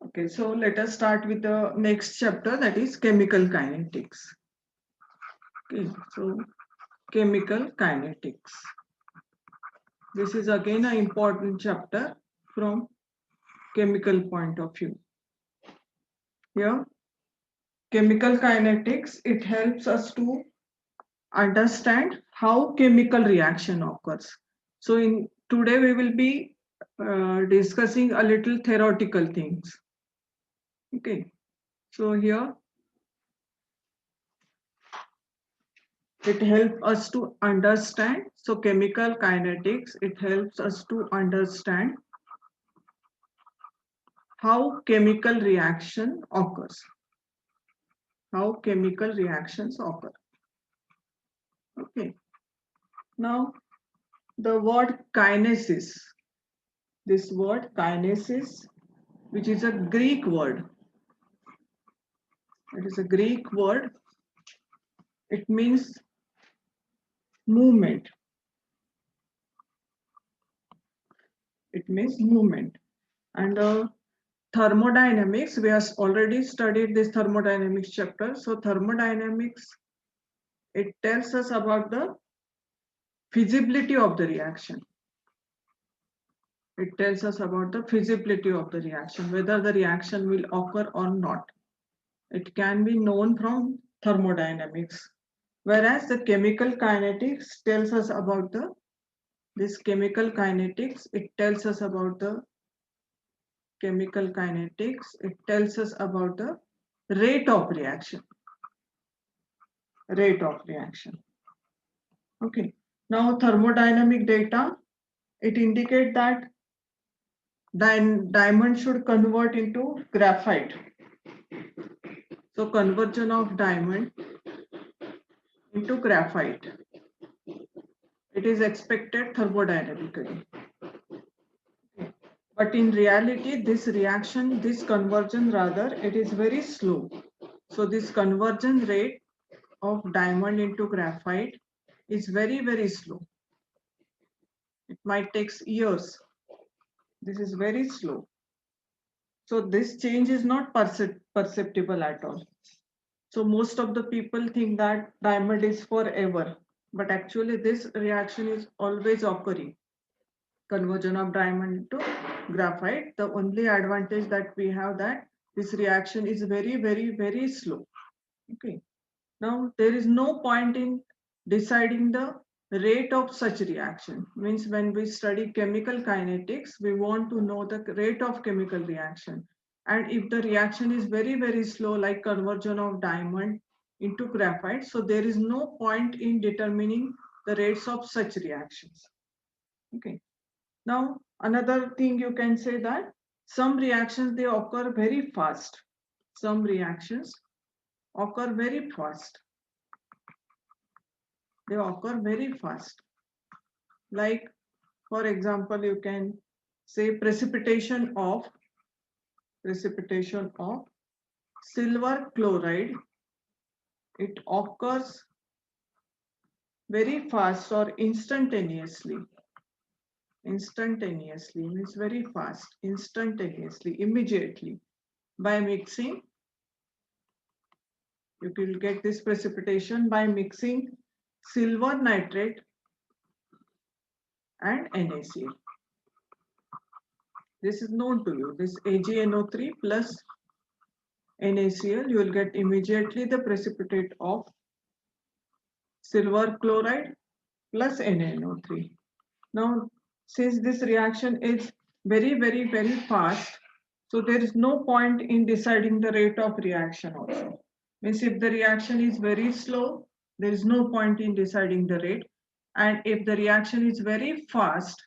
Okay, so let us start with the next chapter, that is chemical kinetics. Okay, so chemical kinetics. This is again an important chapter from chemical point of view. Here, chemical kinetics, it helps us to understand how chemical reaction occurs. So in today we will be discussing a little theoretical things. Okay, so here it helps us to understand. So chemical kinetics, it helps us to understand how chemical reaction occurs. How chemical reactions occur. Okay. Now the word kinesis. This word kinesis, which is a Greek word. It is a Greek word. It means movement. It means movement. And thermodynamics, we have already studied this thermodynamics chapter. So thermodynamics, it tells us about the feasibility of the reaction. It tells us about the feasibility of the reaction, whether the reaction will occur or not. It can be known from thermodynamics. Whereas the chemical kinetics tells us about this chemical kinetics, it tells us about the chemical kinetics, it tells us about the rate of reaction. Rate of reaction. Okay. Now thermodynamic data, it indicates that diamond should convert into graphite. So conversion of diamond into graphite. It is expected thermodynamically. But in reality, this reaction, this conversion rather, it is very slow. So this conversion rate of diamond into graphite is very, very slow. It might take years. This is very slow. So this change is not perceptible at all. So most of the people think that diamond is forever, but actually this reaction is always occurring. Conversion of diamond to graphite. The only advantage that we have that this reaction is very, very, very slow. Okay. Now there is no point in deciding the rate of such reaction. Means when we study chemical kinetics, we want to know the rate of chemical reaction. And if the reaction is very, very slow, like conversion of diamond into graphite, so there is no point in determining the rates of such reactions. Okay. Now, another thing you can say that some reactions, they occur very fast. Some reactions occur very fast. They occur very fast. Like, for example, you can say precipitation of silver chloride. It occurs very fast or instantaneously. Instantaneously means very fast, instantaneously, immediately. By mixing, you will get this precipitation by mixing silver nitrate and NaCl. This is known to you. This AgNO3 plus NaCl, you will get immediately the precipitate of silver chloride plus NaNO3. Now, since this reaction is very, very, very fast, so there is no point in deciding the rate of reaction also. Means if the reaction is very slow, there is no point in deciding the rate. And if the reaction is very fast,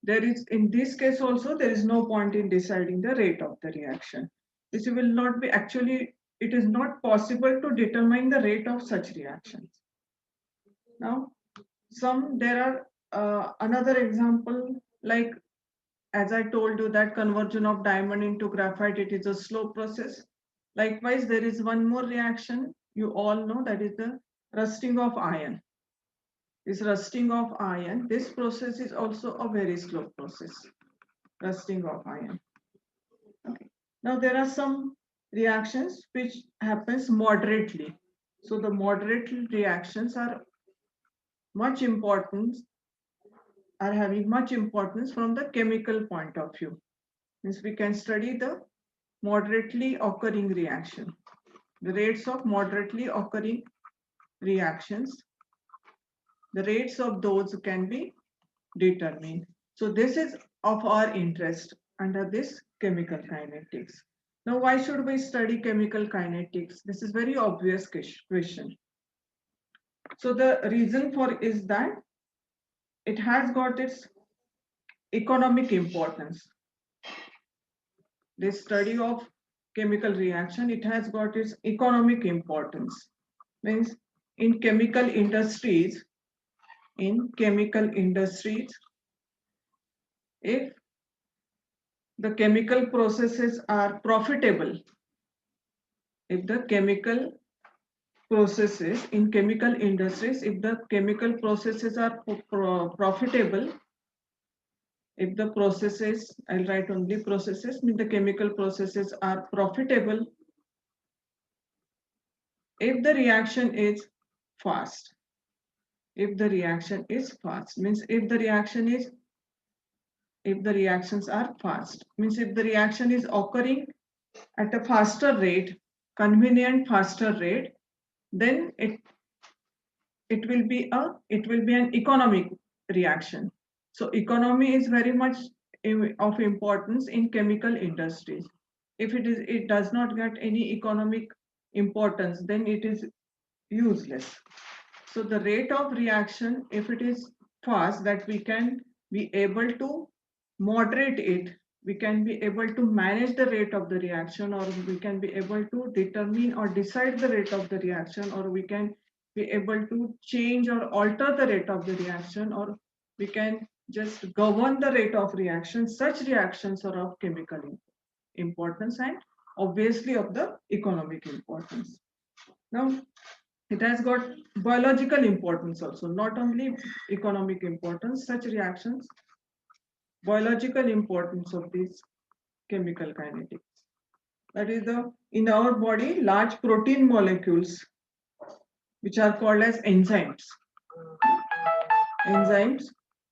there is, in this case also, there is no point in deciding the rate of the reaction. This will not be, actually, it is not possible to determine the rate of such reactions. Now, there are another example, like as I told you that conversion of diamond into graphite, it is a slow process. Likewise, there is one more reaction you all know, that is the rusting of iron. This rusting of iron, this process is also a very slow process. Rusting of iron. Okay. Now there are some reactions which happens moderately. So the moderate reactions much importance are having much importance from the chemical point of view. Means we can study the moderately occurring reaction, the rates of moderately occurring reactions, the rates of those can be determined. So this is of our interest under this chemical kinetics. Now, why should we study chemical kinetics? This is very obvious question. So the reason for is that it has got its economic importance. This study of chemical reaction, it has got its economic importance. Means in chemical industries, if the chemical processes are profitable, if the chemical processes in chemical industries, if the chemical processes are profitable, if the processes, I'll write only processes, mean the chemical processes are profitable, if the reaction is fast, if the reaction is fast, means if the reactions are fast, means if the reaction is occurring at a faster rate, convenient faster rate, then it will be an economic reaction. So economy is very much of importance in chemical industries. If it does not get any economic importance, then it is useless. So the rate of reaction, if it is fast, that we can be able to moderate it, we can be able to manage the rate of the reaction, or we can be able to determine or decide the rate of the reaction, or we can be able to change or alter the rate of the reaction, or we can just govern the rate of reaction. Such reactions are of chemical importance and obviously of the economic importance. Now, it has got biological importance also, not only economic importance. Such reactions, biological importance of these chemical kinetics. That is in our body, large protein molecules, which are called as enzymes. Enzymes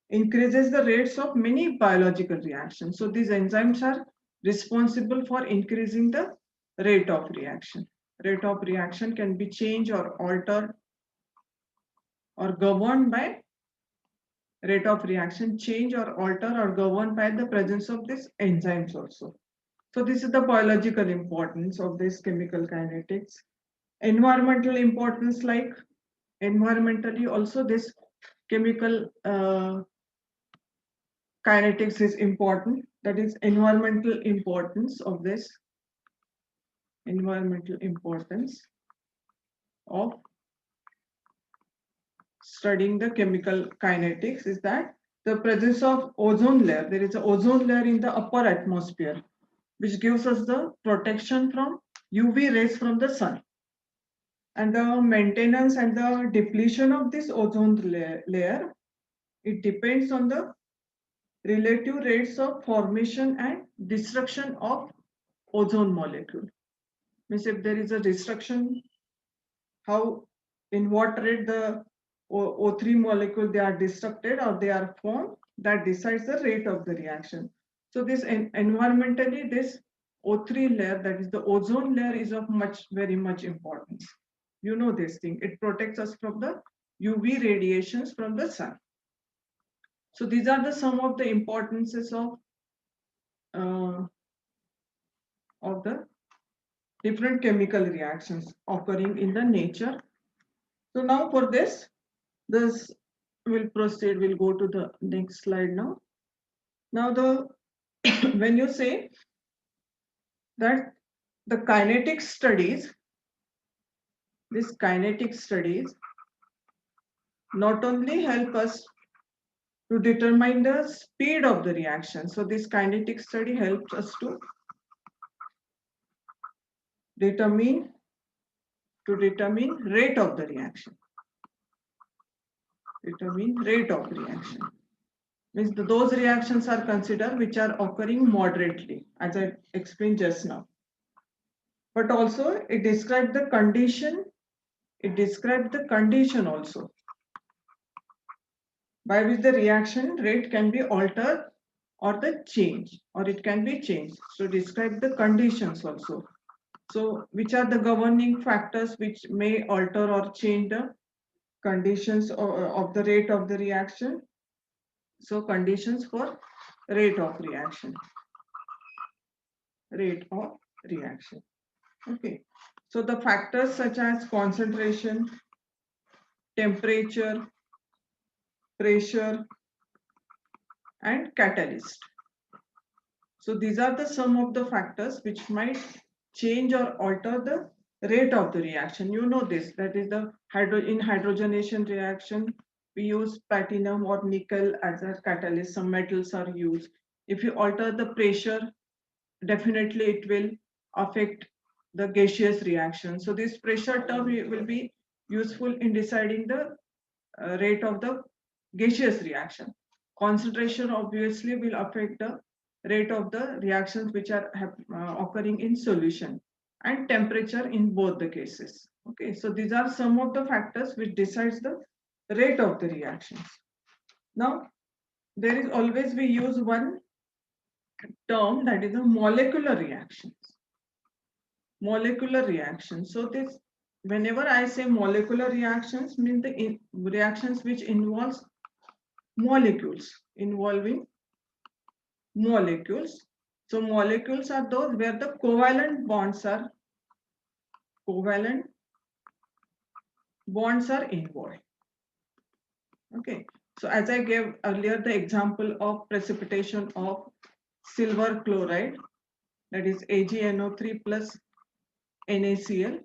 increases the rates of many biological reactions. So these enzymes are responsible for increasing the rate of reaction. Rate of reaction can be changed or altered or governed by rate of reaction change or alter or governed by the presence of these enzymes also. So this is the biological importance of this chemical kinetics. Environmental importance, like environmentally also this chemical kinetics is important. That is environmental importance of this, environmental importance of studying the chemical kinetics is that the presence of ozone layer, there is an ozone layer in the upper atmosphere, which gives us the protection from UV rays from the sun. And the maintenance and the depletion of this ozone layer, it depends on the relative rates of formation and destruction of ozone molecule. Means if there is a destruction, how, in what rate the O3 molecule they are destructed or they are formed, that decides the rate of the reaction. So this environmentally, this O3 layer, that is the ozone layer, is of very much importance. You know this thing, it protects us from the UV radiations from the sun. So these are the some of the importances uh, of the different chemical reactions occurring in the nature. So now for this we'll proceed, we'll go to the next slide now. Now the when you say that the kinetic studies, these kinetic studies not only help us to determine the speed of the reaction. So this kinetic study helps us to determine rate of the reaction. Determine rate of reaction. Means those reactions are considered which are occurring moderately, as I explained just now. But also it describes the condition, also by which the reaction rate can be altered or the change, or it can be changed. So describe the conditions also. So which are the governing factors which may alter or change the conditions of the rate of the reaction? So conditions for rate of reaction. Rate of reaction. Okay. So the factors such as concentration, temperature, pressure, and catalyst. So these are the sum of the factors which might change or alter the rate of the reaction. You know this, that is the in hydrogenation reaction, we use platinum or nickel as a catalyst. Some metals are used. If you alter the pressure, definitely it will affect the gaseous reaction. So this pressure term will be useful in deciding the rate of the gaseous reaction. Concentration obviously will affect the rate of the reactions which are occurring in solution, and temperature in both the cases. Okay, so these are some of the factors which decides the rate of the reactions. Now, there is always we use one term, that is a molecular reactions. Molecular reactions. So this, whenever I say molecular reactions, mean the reactions which involves molecules, involving molecules. So molecules are those where the covalent bonds are involved. Okay. So as I gave earlier the example of precipitation of silver chloride, that is AgNO3 plus NaCl.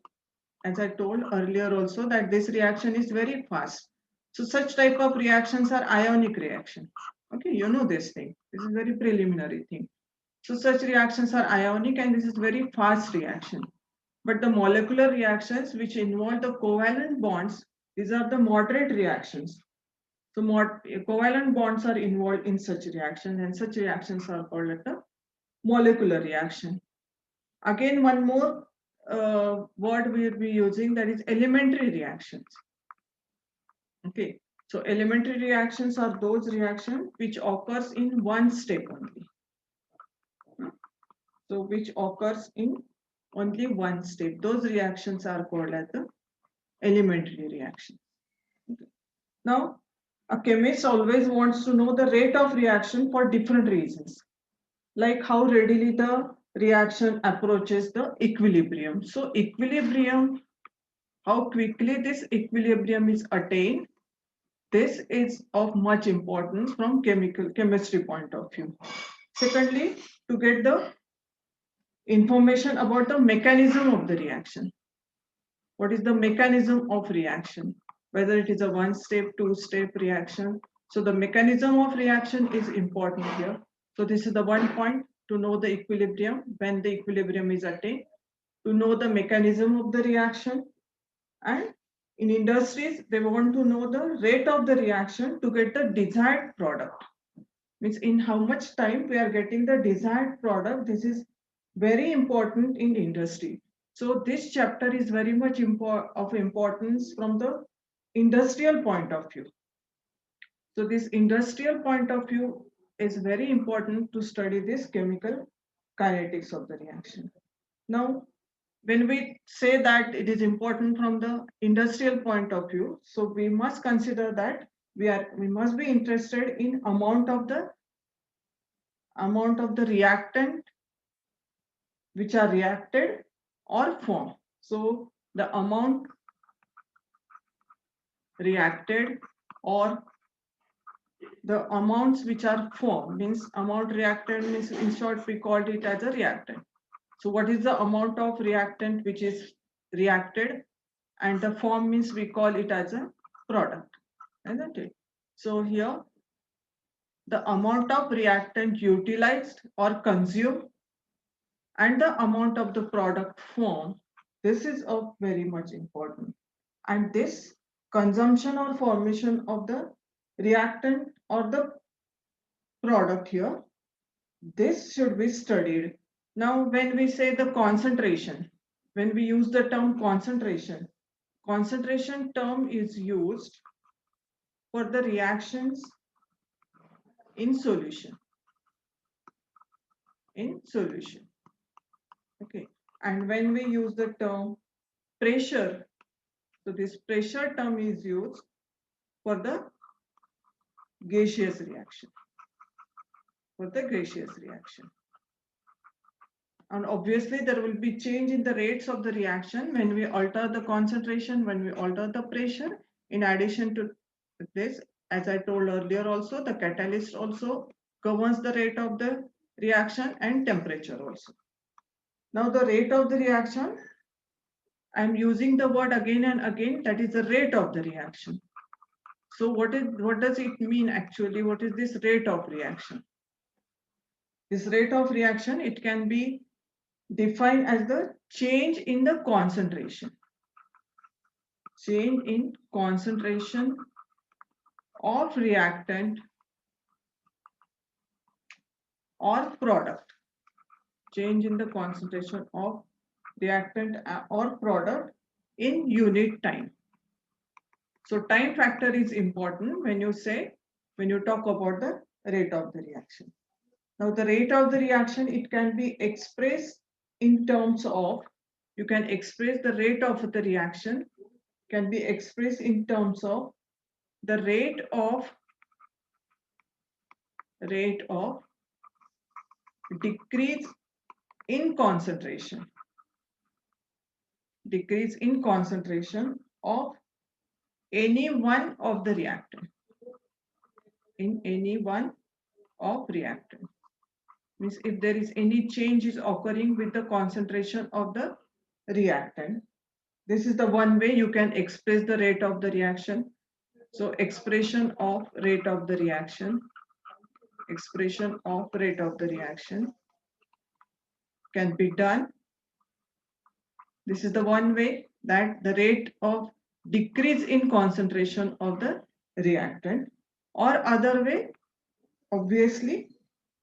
As I told earlier also that this reaction is very fast. So such type of reactions are ionic reactions. Okay, you know this thing. This is very preliminary thing. So such reactions are ionic and this is very fast reaction. But the molecular reactions which involve the covalent bonds, these are the moderate reactions. So covalent bonds are involved in such reactions, and such reactions are called the molecular reaction. Again, one more word we will be using, that is elementary reactions. Okay, so elementary reactions are those reactions which occurs in one step only. So which occurs in only one step. Those reactions are called as the elementary reactions. Okay. Now, a chemist always wants to know the rate of reaction for different reasons, like how readily the reaction approaches the equilibrium. So equilibrium, how quickly this equilibrium is attained, this is of much importance from chemistry point of view. Secondly, to get the information about the mechanism of the reaction. What is the mechanism of reaction? Whether it is a one-step, two-step reaction. So the mechanism of reaction is important here. So this is the one point, to know the equilibrium, when the equilibrium is attained, to know the mechanism of the reaction. And in industries, they want to know the rate of the reaction to get the desired product. Means in how much time we are getting the desired product. This is very important in industry. So this chapter is very much of importance from the industrial point of view. So this industrial point of view is very important to study this chemical kinetics of the reaction. Now, when we say that it is important from the industrial point of view, so we must consider that we must be interested in amount of the reactant which are reacted or formed. So the amount reacted or the amounts which are formed, means amount reacted means, in short we called it as a reactant. So what is the amount of reactant which is reacted, and the form means we call it as a product, isn't it? So here the amount of reactant utilized or consumed and the amount of the product formed, this is of very much important. And this consumption or formation of the reactant or the product here. This should be studied. Now, when we say the concentration, when we use the term concentration, concentration term is used for the reactions in solution. In solution. Okay. And when we use the term pressure, so this pressure term is used for the gaseous reaction. For the gaseous reaction. And obviously there will be change in the rates of the reaction when we alter the concentration, when we alter the pressure. In addition to this, as I told earlier also, the catalyst also governs the rate of the reaction and temperature also. Now the rate of the reaction, I am using the word again and again, that is the rate of the reaction. So what does it mean actually? What is this rate of reaction? This rate of reaction, it can be defined as the change in the concentration. Change in concentration of reactant or product. Change in the concentration of reactant or product in unit time. So time factor is important when you talk about the rate of the reaction. Now the rate of the reaction, it can be expressed in terms of, you can express the rate of the reaction, can be expressed in terms of the rate of decrease in concentration. Decrease in concentration of any one of the reactant. In any one of reactant. Means if there is any change is occurring with the concentration of the reactant, this is the one way you can express the rate of the reaction. So expression of rate of the reaction, expression of rate of the reaction can be done. This is the one way, that the rate of decrease in concentration of the reactant, or other way, obviously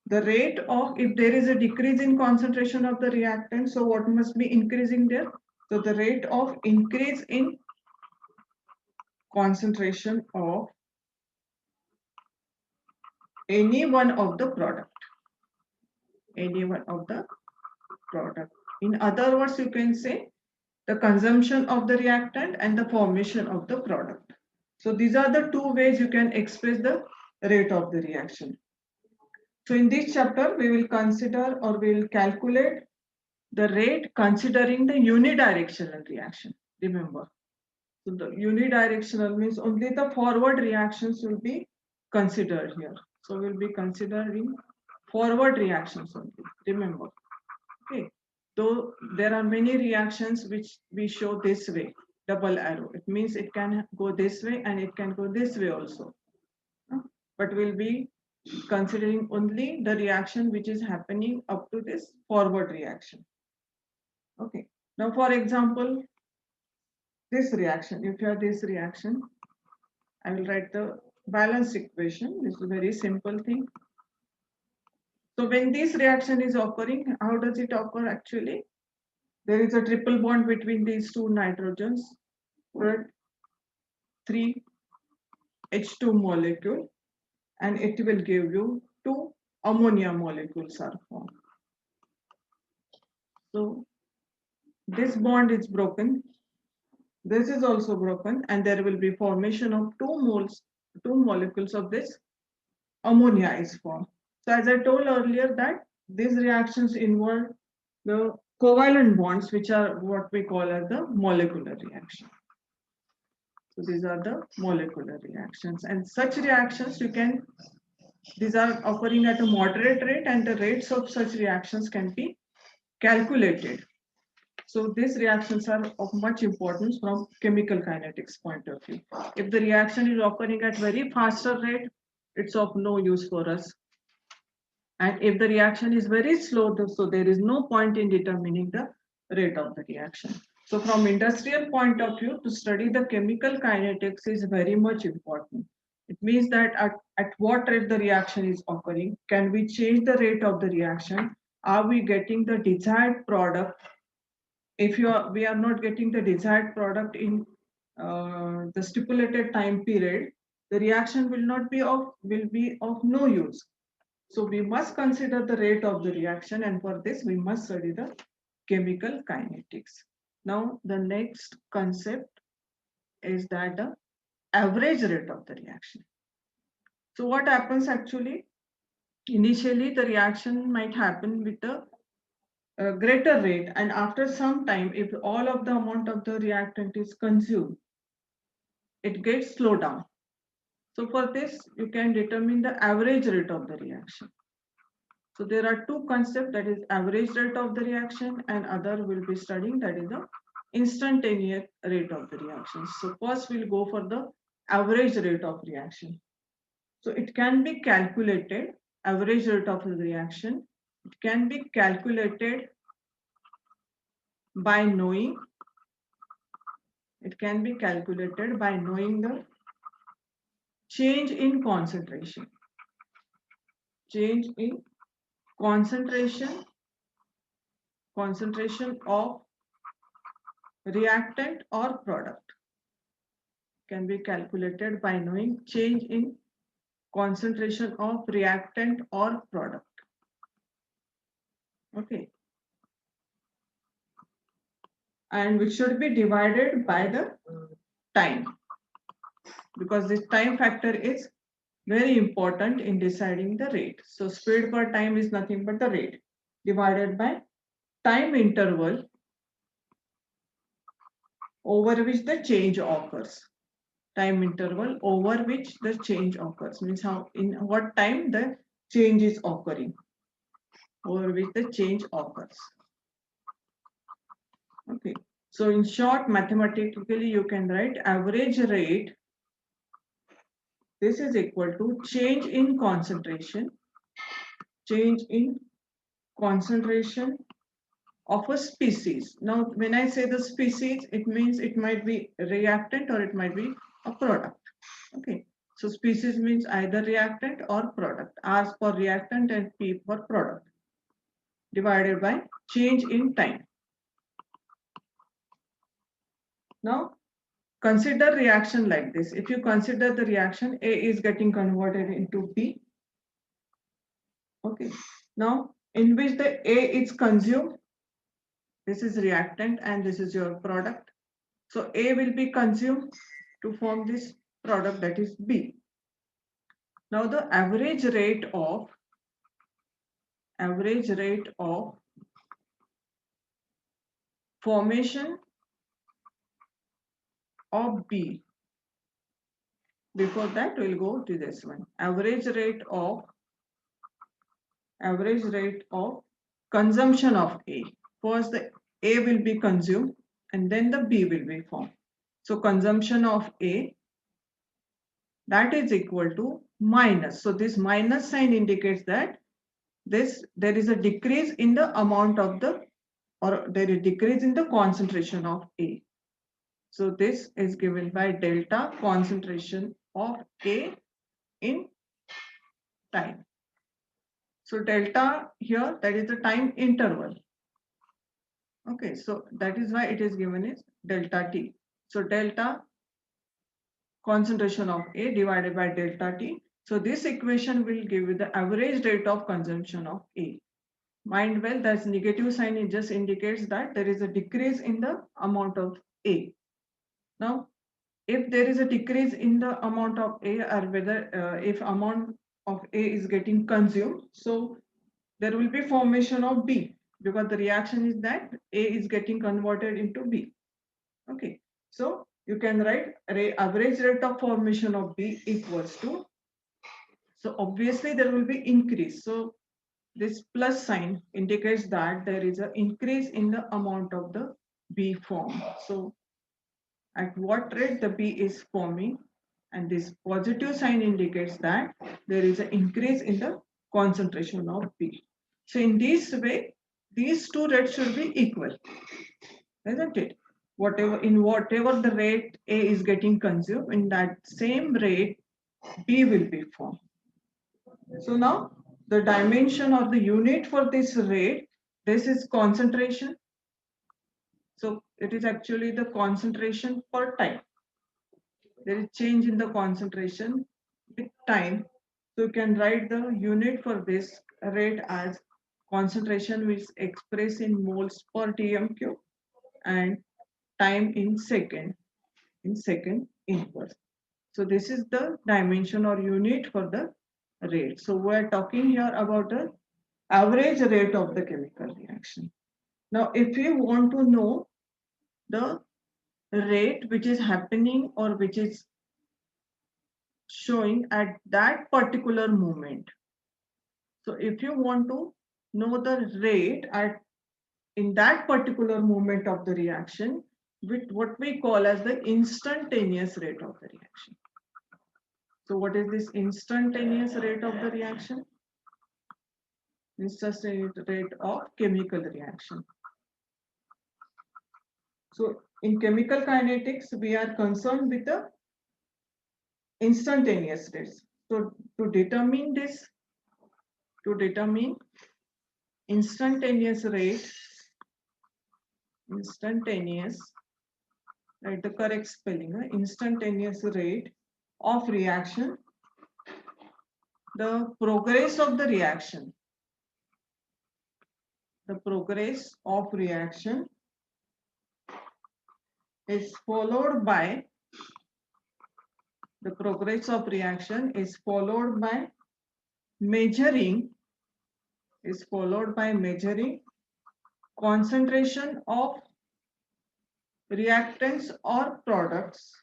the rate of, if there is a decrease in concentration of the reactant, so what must be increasing there? So the rate of increase in concentration of any one of the product. Any one of the product. In other words, you can say the consumption of the reactant and the formation of the product. So these are the two ways you can express the rate of the reaction. So in this chapter, we will consider, or we will calculate the rate considering the unidirectional reaction. Remember, so the unidirectional means only the forward reactions will be considered here. So we'll be considering forward reactions only. Remember, okay. Though there are many reactions which we show this way, double arrow. It means it can go this way and it can go this way also. But we'll be considering only the reaction which is happening up to this forward reaction. Okay. Now, for example, this reaction, if you have this reaction, I will write the balance equation. This is a very simple thing. So when this reaction is occurring, how does it occur actually? There is a triple bond between these two nitrogens, but 3 H2 molecule, and it will give you 2 ammonia molecules are formed. So this bond is broken. This is also broken, and there will be formation of 2 molecules of this ammonia is formed. So as I told earlier that these reactions involve the covalent bonds, which are what we call as the molecular reaction. So these are the molecular reactions, and such reactions these are occurring at a moderate rate, and the rates of such reactions can be calculated. So these reactions are of much importance from chemical kinetics point of view. If the reaction is occurring at very faster rate, it's of no use for us. And if the reaction is very slow, so there is no point in determining the rate of the reaction. So from industrial point of view, to study the chemical kinetics is very much important. It means that at what rate the reaction is occurring. Can we change the rate of the reaction? Are we getting the desired product? If we are not getting the desired product in the stipulated time period, the reaction will be of no use. So we must consider the rate of the reaction, and for this we must study the chemical kinetics. Now the next concept is that the average rate of the reaction. So what happens actually? Initially the reaction might happen with a greater rate, and after some time, if all of the amount of the reactant is consumed, it gets slowed down. So for this, you can determine the average rate of the reaction. So there are two concepts, that is average rate of the reaction, and other will be studying, that is the instantaneous rate of the reaction. So first we'll go for the average rate of reaction. So it can be calculated, average rate of the reaction. It can be calculated by knowing, the change in concentration. Change in concentration of reactant or product can be calculated by knowing change in concentration of reactant or product. Okay. And which should be divided by the time, because this time factor is very important in deciding the rate. So speed per time is nothing but the rate divided by time interval over which the change occurs. Time interval over which the change occurs means how, in what time the change is occurring, over which the change occurs. Okay. So in short, mathematically you can write average rate. This is equal to change in concentration of a species. Now, when I say the species, it means it might be reactant or it might be a product. Okay. So species means either reactant or product. R for reactant and P for product, divided by change in time. Now, consider reaction like this. If you consider the reaction, A is getting converted into B. Okay. Now, in which the A is consumed, this is reactant and this is your product. So A will be consumed to form this product, that is B. Now the average rate of formation of B. Before that, we'll go to this one. Average rate of consumption of A. First the A will be consumed and then the B will be formed. So consumption of A, that is equal to minus. So this minus sign indicates that there is a decrease in the amount of the, or there is decrease in the concentration of A. So this is given by delta concentration of A in time. So delta here, that is the time interval. Okay, so that is why it is given as delta T. So delta concentration of A divided by delta T. So this equation will give you the average rate of consumption of A. Mind well, that's negative sign, it just indicates that there is a decrease in the amount of A. Now, if there is a decrease in the amount of A, or whether if amount of A is getting consumed, so there will be formation of B, because the reaction is that A is getting converted into B. Okay, so you can write average rate of formation of B equals to, so obviously there will be increase. So this plus sign indicates that there is an increase in the amount of the B formed. So at what rate the B is forming, and this positive sign indicates that there is an increase in the concentration of B. So in this way, these two rates should be equal, isn't it? Whatever the rate A is getting consumed, in that same rate B will be formed. So now the dimension or the unit for this rate, this is concentration. So it is actually the concentration per time. There is change in the concentration with time. So you can write the unit for this rate as concentration, which is expressed in moles per dm cube, and time in second inverse. So this is the dimension or unit for the rate. So we're talking here about the average rate of the chemical reaction. Now, if you want to know the rate which is happening or which is showing at that particular moment. So if you want to know the rate at in that particular moment of the reaction, with what we call as the instantaneous rate of the reaction. So what is this instantaneous rate of the reaction? Instantaneous rate of chemical reaction. So in chemical kinetics, we are concerned with the instantaneous rates. So to determine this, to determine instantaneous rate, instantaneous, right, the correct spelling, instantaneous rate of reaction, the progress of the reaction, the progress of reaction is followed by, the progress of reaction is followed by measuring, is followed by measuring concentration of reactants or products,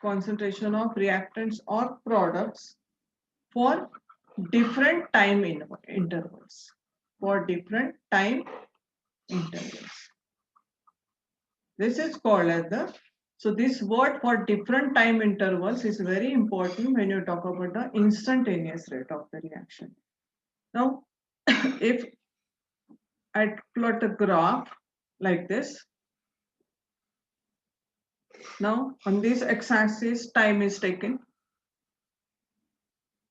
concentration of reactants or products for different time intervals, for different time intervals. This is called as the, so this word for different time intervals is very important when you talk about the instantaneous rate of the reaction. Now, if I plot a graph like this, now on this x-axis time is taken.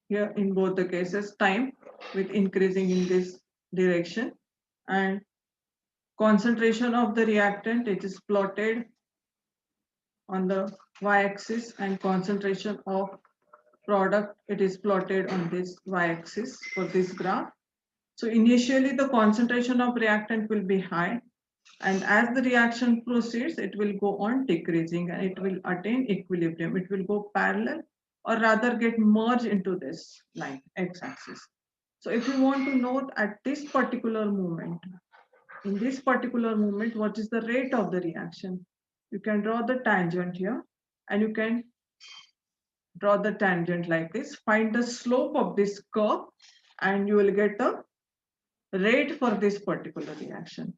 Here in both the cases, time with increasing in this direction, and concentration of the reactant, it is plotted on the y-axis, and concentration of product, it is plotted on this y-axis for this graph. So initially the concentration of reactant will be high, and as the reaction proceeds, it will go on decreasing and it will attain equilibrium. It will go parallel or rather get merged into this line, x-axis. So if you want to note at this particular moment, in this particular moment, what is the rate of the reaction? You can draw the tangent here, and you can draw the tangent like this. Find the slope of this curve, and you will get the rate for this particular reaction.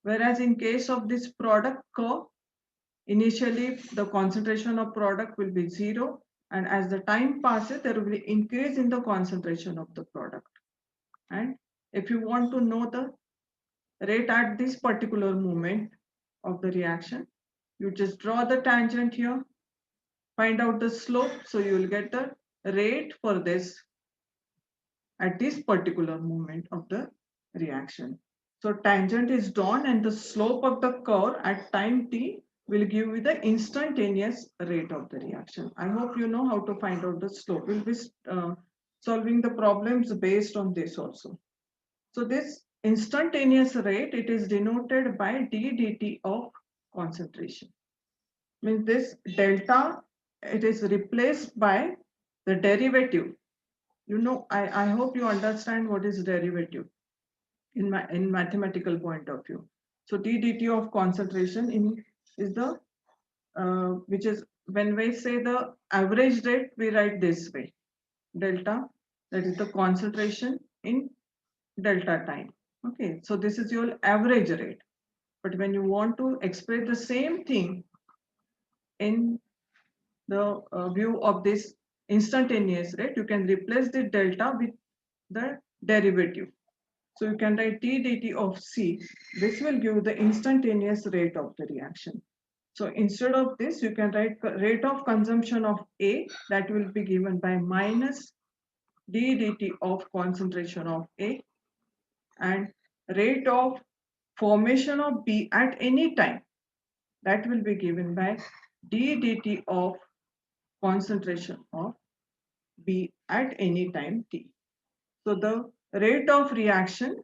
Whereas in case of this product curve, initially the concentration of product will be 0, and as the time passes, there will be increase in the concentration of the product. And if you want to know the rate at this particular moment of the reaction, you just draw the tangent here, find out the slope, so you will get the rate for this at this particular moment of the reaction. So tangent is drawn, and the slope of the curve at time t will give you the instantaneous rate of the reaction. I hope you know how to find out the slope. We'll be solving the problems based on this also. So this instantaneous rate, it is denoted by d dt of concentration. Means this delta, it is replaced by the derivative. You know, I hope you understand what is derivative in mathematical point of view. So d dt of concentration in is the which is, when we say the average rate, we write this way, delta, that is the concentration in delta time. Okay, so this is your average rate. But when you want to express the same thing in the view of this instantaneous rate, you can replace the delta with the derivative. So you can write d dt of C. This will give the instantaneous rate of the reaction. So instead of this, you can write rate of consumption of A, that will be given by minus d dt of concentration of A, and rate of formation of B at any time, that will be given by d dt of concentration of B at any time t. So the rate of reaction,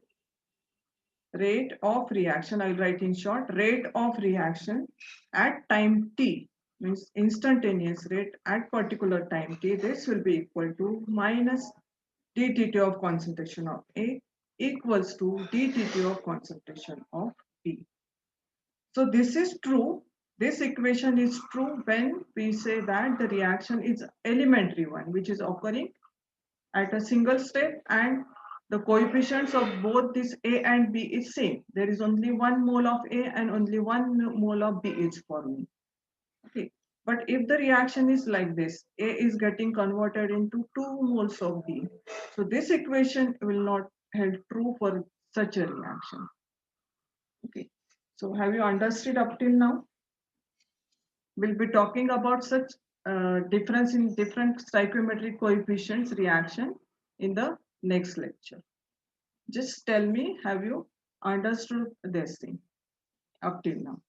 I'll write in short, rate of reaction at time t, means instantaneous rate at particular time t, this will be equal to minus dT of concentration of A equals to dT of concentration of B. So this is true. This equation is true when we say that the reaction is elementary one, which is occurring at a single step, and the coefficients of both this A and B is same. There is only 1 mole of A and only 1 mole of B is forming. Okay. But if the reaction is like this, A is getting converted into 2 moles of B. So this equation will not hold true for such a reaction. Okay. So have you understood up till now? We'll be talking about such difference in different stoichiometric coefficients reaction in the next lecture. Just tell me, have you understood this thing up till now?